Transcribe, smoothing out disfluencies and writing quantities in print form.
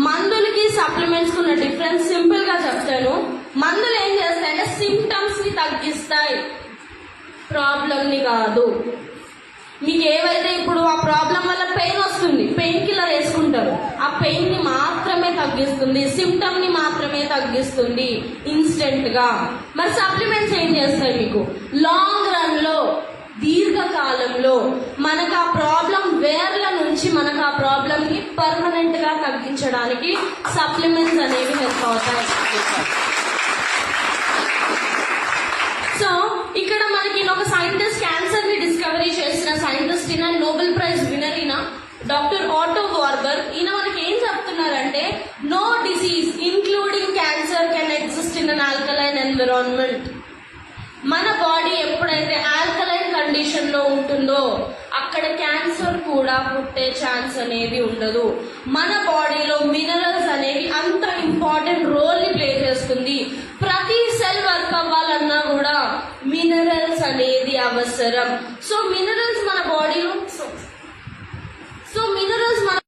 మందులకి supplements ఉన్న difference simple గా చెప్తాను. మందులు ఏం చేస్తాయంటే సిమ్టమ్స్ ని తగ్గిస్తాయి, ప్రాబ్లం ని కాదు. మీకు ఏవైతే ఇప్పుడు ఆ ప్రాబ్లం వల్ల పెయిన్ వస్తుంది, పెయిన్ కిల్లర్ వేసుకుంటారు, ఆ పెయిన్ ని మాత్రమే తగ్గిస్తుంది, సిమ్టమ్ ని మాత్రమే తగ్గిస్తుంది ఇన్స్టెంట్ గా. మరి సప్లిమెంట్స్ ఏం చేస్తాయి? మీకు లాంగ్ రన్ లో, దీర్ఘకాలంలో మనకు ఆ ప్రాబ్లం వేర్ల నుంచి మనకు ఆ ప్రాబ్లం ని పర్మనెంట్ గా తగ్గించడానికి సప్లిమెంట్స్ అనేవి హెల్ప్ అవుతాయి. సో ఇక్కడ మనకి ఒక సైంటిస్ట్, క్యాన్సర్ ని డిస్కవరీ చేసిన సైంటిస్ట్ ఈయన, నోబెల్ ప్రైజ్ విన్నర్ ఈయన, డాక్టర్ ఆటో వార్బర్. ఈయన మనకి ఏం చెప్తున్నారంటే, no disease including cancer can exist in an alkaline environment. మన బాడీ ఎప్పుడైతే ఆల్కలైన్ కండిషన్ లో ఉంటుందో అక్కడ క్యాన్సర్ కూడా పుట్టే ఛాన్స్ అనేది ఉండదు. మన బాడీలో మినరల్స్ అనేవి అంత ఇంపార్టెంట్ రోల్ ని ప్లే చేస్తుంది. ప్రతి సెల్ వర్క్ అవ్వాలన్నా కూడా మినరల్స్ అనేది అవసరం. సో మినరల్స్ మన బాడీలో